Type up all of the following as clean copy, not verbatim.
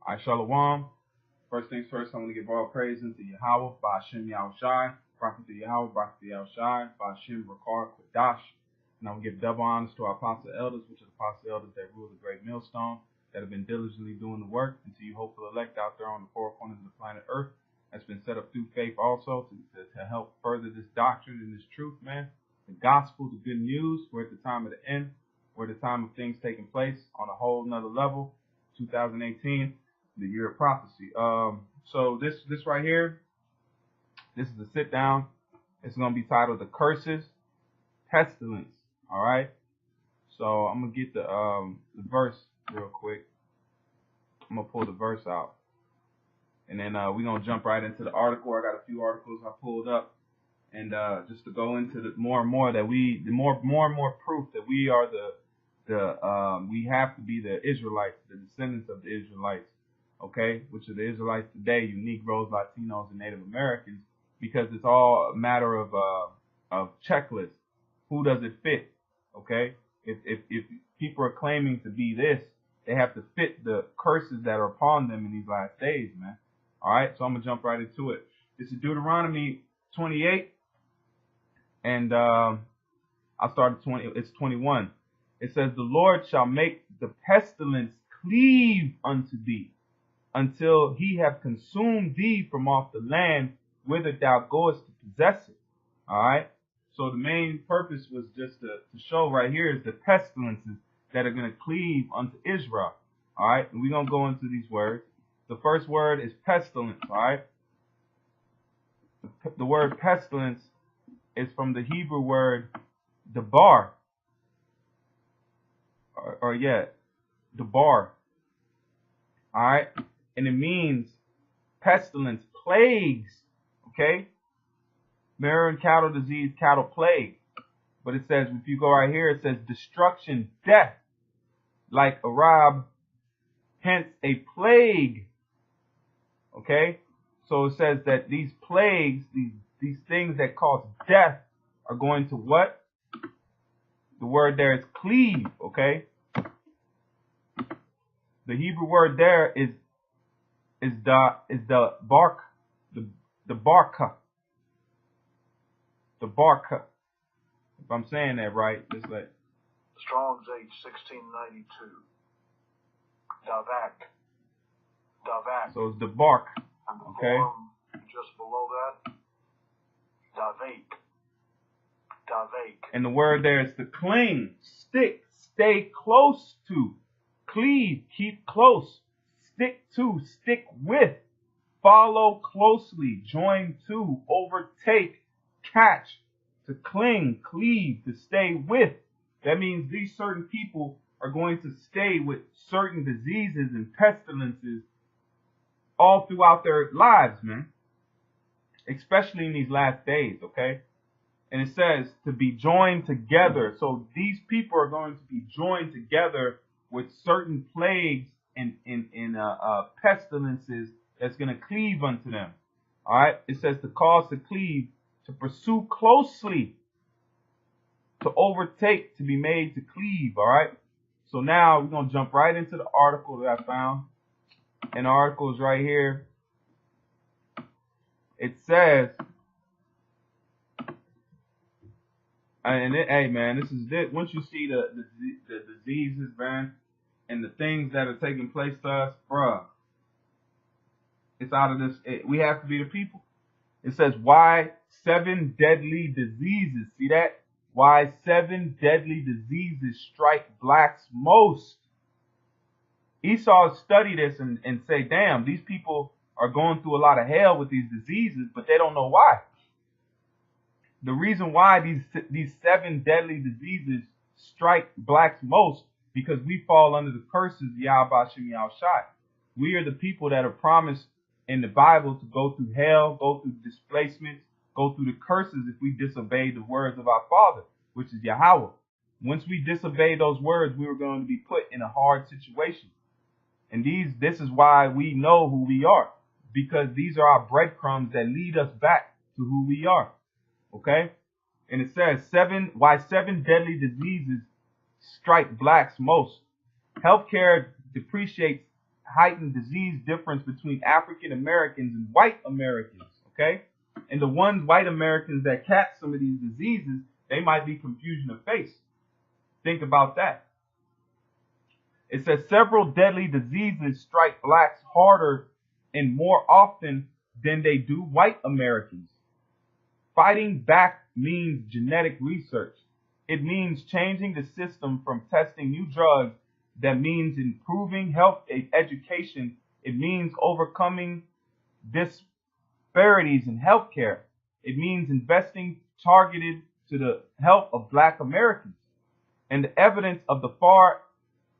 I Shalom. First things first, I want to give all praise unto Yahweh, Ba'ashem Yahushai, Prophet to Yahweh, Prophet to Yahushai, Ba'ashem Rakar Quadash. And I will give double honors to our apostle elders, which are the apostle elders that rule the great millstone, that have been diligently doing the work, and to you hopeful elect out there on the four corners of the planet Earth, that's been set up through faith also to help further this doctrine and this truth, man. The gospel, the good news. We're at the time of the end. We're at the time of things taking place on a whole nother level. 2018, the year of prophecy. So this right here, this is the sit down. It's gonna be titled "The Curses, Pestilence." All right. So I'm gonna get the verse real quick. I'm gonna pull the verse out, and then we're gonna jump right into the article. I got a few articles I pulled up, and just to go into the more and more that more and more proof that we are we have to be the Israelites, the descendants of the Israelites, okay, which are the Israelites today, you Negroes, Latinos, and Native Americans, because it's all a matter of checklist. Who does it fit? Okay, if people are claiming to be this, they have to fit the curses that are upon them in these last days, man. All right, so I'm gonna jump right into it. This is Deuteronomy 28, and I started 20. It's 21. It says, "The Lord shall make the pestilence cleave unto thee, until he have consumed thee from off the land whither thou goest to possess it." All right. So the main purpose was just to show right here is the pestilences that are going to cleave unto Israel. All right. And we're going to go into these words. The first word is pestilence. All right. The word pestilence is from the Hebrew word debar. Debar. All right. And it means pestilence, plagues. Okay. Mare and cattle disease, cattle plague. But it says, if you go right here, it says destruction, death, like Arab, hence a plague. Okay? So it says that these plagues, these things that cause death are going to what? The word there is cleave, okay? The Hebrew word there is the bark, the barka. The barka. If I'm saying that right, just like Strong's H 1692. Davak. So it's the bark. And the Okay. form just below that, Davak. And the word there is to cling, stick, stay close to, cleave, keep close, stick to, stick with, follow closely, join to, overtake, catch, to cling, cleave, to stay with. That means these certain people are going to stay with certain diseases and pestilences all throughout their lives, man. Especially in these last days, okay? And it says to be joined together. So these people are going to be joined together with certain plagues and pestilences that's going to cleave unto them. All right? It says to cause to cleave, to pursue closely, to overtake, to be made to cleave. All right? So now we're going to jump right into the article that I found. And the article is right here. It says, hey man, this is it. Once you see the diseases, man, and the things that are taking place to us, bruh, it's out of this. We have to be the people. It says, why 7 deadly diseases? See that? Why 7 deadly diseases strike blacks most? Esau study this and say, damn, these people are going through a lot of hell with these diseases, but they don't know why. The reason why these 7 deadly diseases strike blacks most, because we fall under the curses of Yahweh Yahushai. We are the people that are promised in the Bible to go through hell, go through displacements, go through the curses if we disobey the words of our Father, which is Yahweh. Once we disobey those words, we are going to be put in a hard situation. And this is why we know who we are, because these are our breadcrumbs that lead us back to who we are. Okay? And it says, why 7 deadly diseases strike blacks most. Healthcare depreciates heightened disease difference between African Americans and white Americans, okay? And the white Americans that catch some of these diseases, they might be confusion of face. Think about that. It says several deadly diseases strike blacks harder and more often than they do white Americans. Fighting back means genetic research. It means changing the system from testing new drugs. That means improving health education. It means overcoming disparities in healthcare. It means investing targeted to the health of black Americans. And the evidence of the far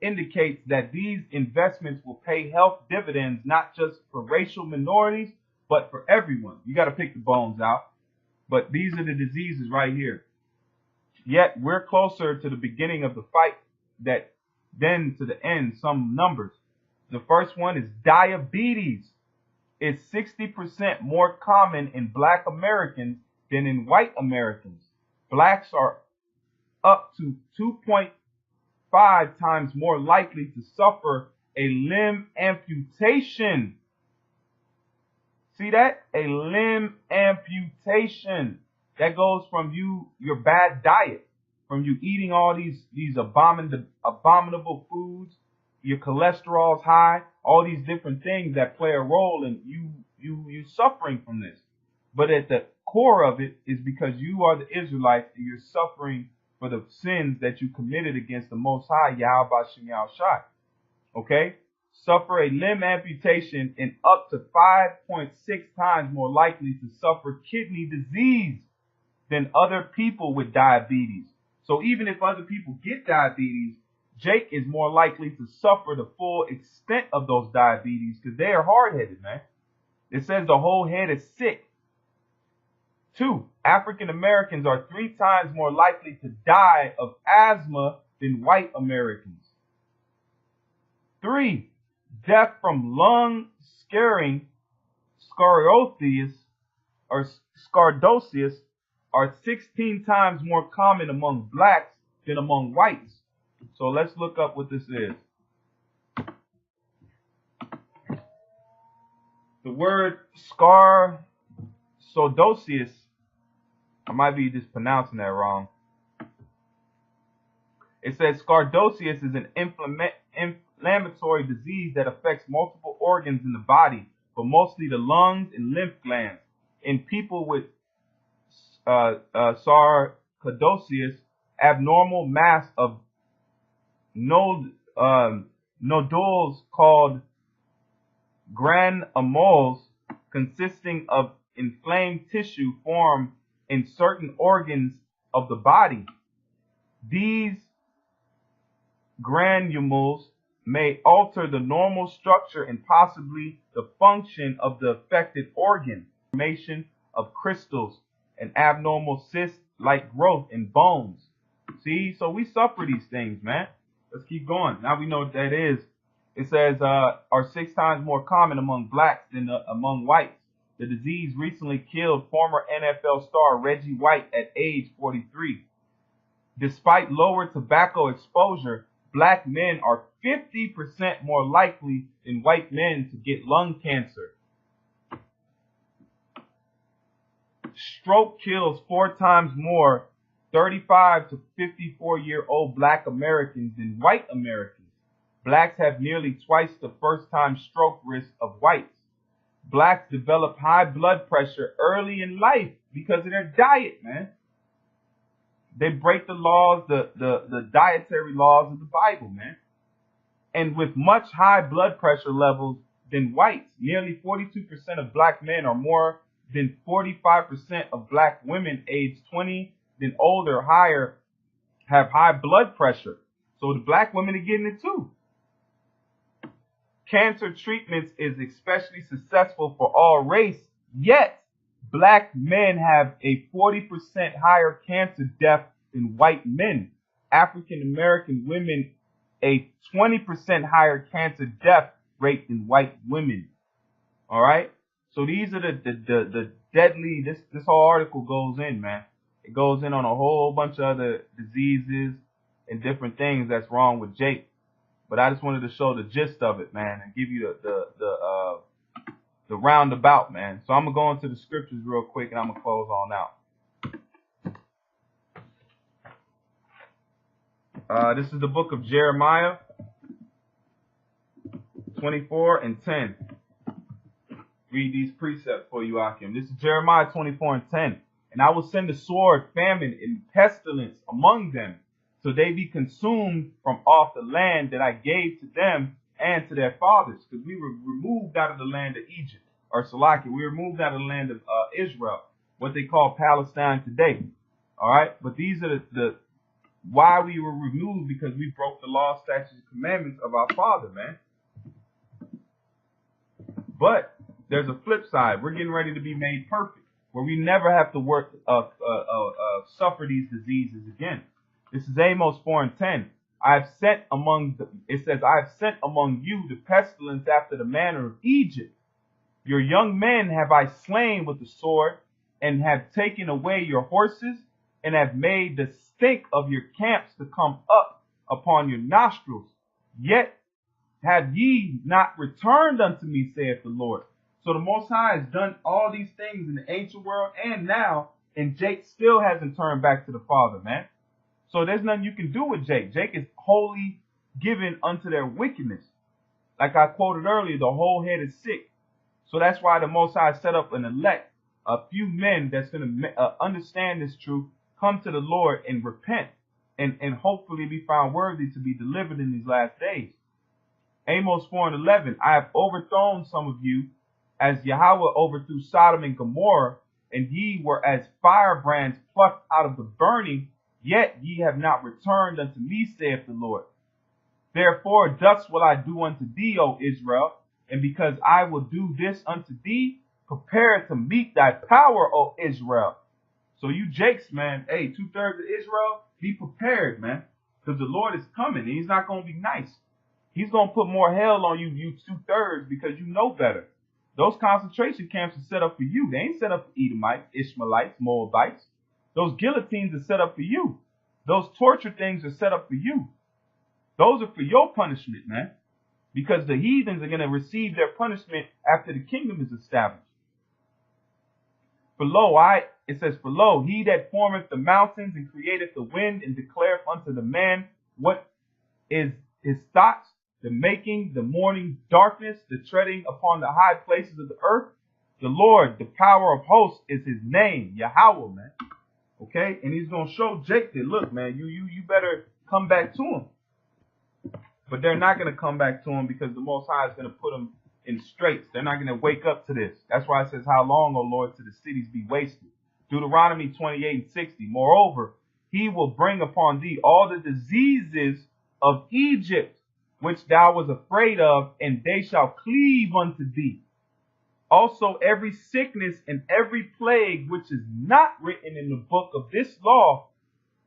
indicates that these investments will pay health dividends not just for racial minorities, but for everyone. You got to pick the bones out. But these are the diseases right here. Yet we're closer to the beginning of the fight than to the end. Some numbers. The first one is diabetes. It's 60% more common in black Americans than in white Americans. Blacks are up to 2.5 times more likely to suffer a limb amputation. See that? A limb amputation. That goes from your bad diet, from you eating all these abominable foods, your cholesterol's high, all these different things that play a role in you suffering from this. But at the core of it is because you are the Israelites and you're suffering for the sins that you committed against the Most High, Yahweh Ba'Shem Yahushai. Okay? Suffer a limb amputation and up to 5.6 times more likely to suffer kidney disease than other people with diabetes. So even if other people get diabetes, Jake is more likely to suffer the full extent of those diabetes because they are hard-headed, man. It says the whole head is sick. 2, African Americans are 3 times more likely to die of asthma than white Americans. 3, death from lung scarring, scoliosis are 16 times more common among blacks than among whites. So let's look up what this is. The word scoliosis, I might be just pronouncing that wrong. It says scoliosis is an inflammatory disease that affects multiple organs in the body, but mostly the lungs and lymph glands. In people with sarcoidosis, abnormal mass of nodules called granulomas consisting of inflamed tissue form in certain organs of the body. These granules may alter the normal structure and possibly the function of the affected organ. Formation of crystals and abnormal cyst-like growth in bones. See, so we suffer these things, man. Let's keep going. Now we know what that is. It says are 6 times more common among blacks than among whites. The disease recently killed former NFL star Reggie White at age 43. Despite lower tobacco exposure, black men are 50% more likely than white men to get lung cancer. Stroke kills 4 times more 35 to 54-year-old black Americans than white Americans. Blacks have nearly twice the first-time stroke risk of whites. Blacks develop high blood pressure early in life because of their diet, man. They break the laws, the dietary laws of the Bible, man. And with much high blood pressure levels than whites, nearly 42% of black men are more than 45% of black women aged 20 and older higher have high blood pressure. So the black women are getting it too. Cancer treatments is especially successful for all race, yet black men have a 40% higher cancer death than white men. African American women a 20% higher cancer death rate than white women. All right. So these are the deadly. This whole article goes in, man. It goes in on a whole bunch of other diseases and different things that's wrong with Jake. But I just wanted to show the gist of it, man, and give you the roundabout, man. So I'm gonna go into the scriptures real quick, and I'm gonna close on out. This is the book of Jeremiah, 24 and 10. Read these precepts for you, Akim. This is Jeremiah 24 and 10. And I will send a sword, famine, and pestilence among them, so they be consumed from off the land that I gave to them and to their fathers. Because we were removed out of the land of Egypt, or Salaki. We were removed out of the land of Israel, what they call Palestine today. All right? But these are the why we were removed, because we broke the law, statutes, and commandments of our Father, man. But there's a flip side. We're getting ready to be made perfect, where we never have to suffer these diseases again. This is Amos 4 and 10. It says, I have sent among you the pestilence after the manner of Egypt. Your young men have I slain with the sword, and have taken away your horses, and have made the stink of your camps to come up upon your nostrils. Yet have ye not returned unto me, saith the Lord. So the Most High has done all these things in the ancient world and now, and Jake still hasn't turned back to the Father, man. So there's nothing you can do with Jake. Jake is wholly given unto their wickedness. Like I quoted earlier, the whole head is sick. So that's why the Most High set up and elect a few men that's going to understand this truth, come to the Lord and repent, and hopefully be found worthy to be delivered in these last days. Amos 4 and 11, I have overthrown some of you, as Yahweh overthrew Sodom and Gomorrah, and ye were as firebrands plucked out of the burning, yet ye have not returned unto me, saith the Lord. Therefore thus will I do unto thee, O Israel, and because I will do this unto thee, prepare to meet thy power, O Israel. So you Jakes, man, hey, 2/3 of Israel, be prepared, man, because the Lord is coming, and he's not going to be nice. He's going to put more hell on you 2/3, because you know better. Those concentration camps are set up for you. They ain't set up for Edomites, Ishmaelites, Moabites. Those guillotines are set up for you. Those torture things are set up for you. Those are for your punishment, man. Because the heathens are going to receive their punishment after the kingdom is established. For lo, he that formeth the mountains and createth the wind and declareth unto the man what is his thoughts, the making, the morning darkness, the treading upon the high places of the earth. The Lord, the power of hosts, is his name, Yahweh, man. Okay? And he's going to show Jake that, look, man, you better come back to him. But they're not going to come back to him, because the Most High is going to put them in straits. They're not going to wake up to this. That's why it says, how long, O Lord, till the cities be wasted? Deuteronomy 28 and 60. Moreover, he will bring upon thee all the diseases of Egypt, which thou was afraid of, and they shall cleave unto thee. Also every sickness and every plague which is not written in the book of this law,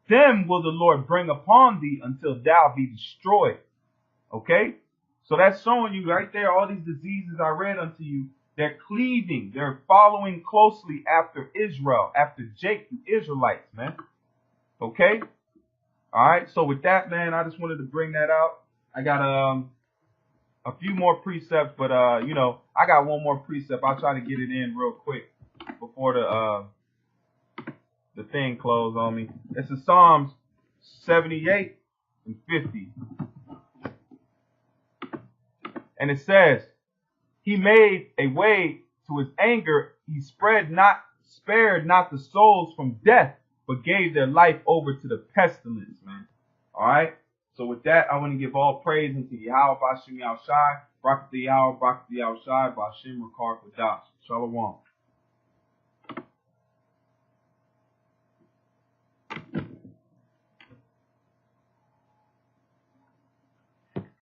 them will the Lord bring upon thee until thou be destroyed. Okay? So that's showing you right there, all these diseases I read unto you, they're cleaving, they're following closely after Israel, after Jake, the Israelites, man. Okay? All right, so with that, man, I just wanted to bring that out. I got a few more precepts, but I got one more precept. I'll try to get it in real quick before the thing closed on me. This is Psalms 78 and 50. And it says, he made a way to his anger. He spared not the souls from death, but gave their life over to the pestilence, man. All right. So with that, I want to give all praise unto Yahweh, Bashim Yahushai, Barak Yahweh, Barak Yahushai, Bashim Rakar Kodash. Shalom.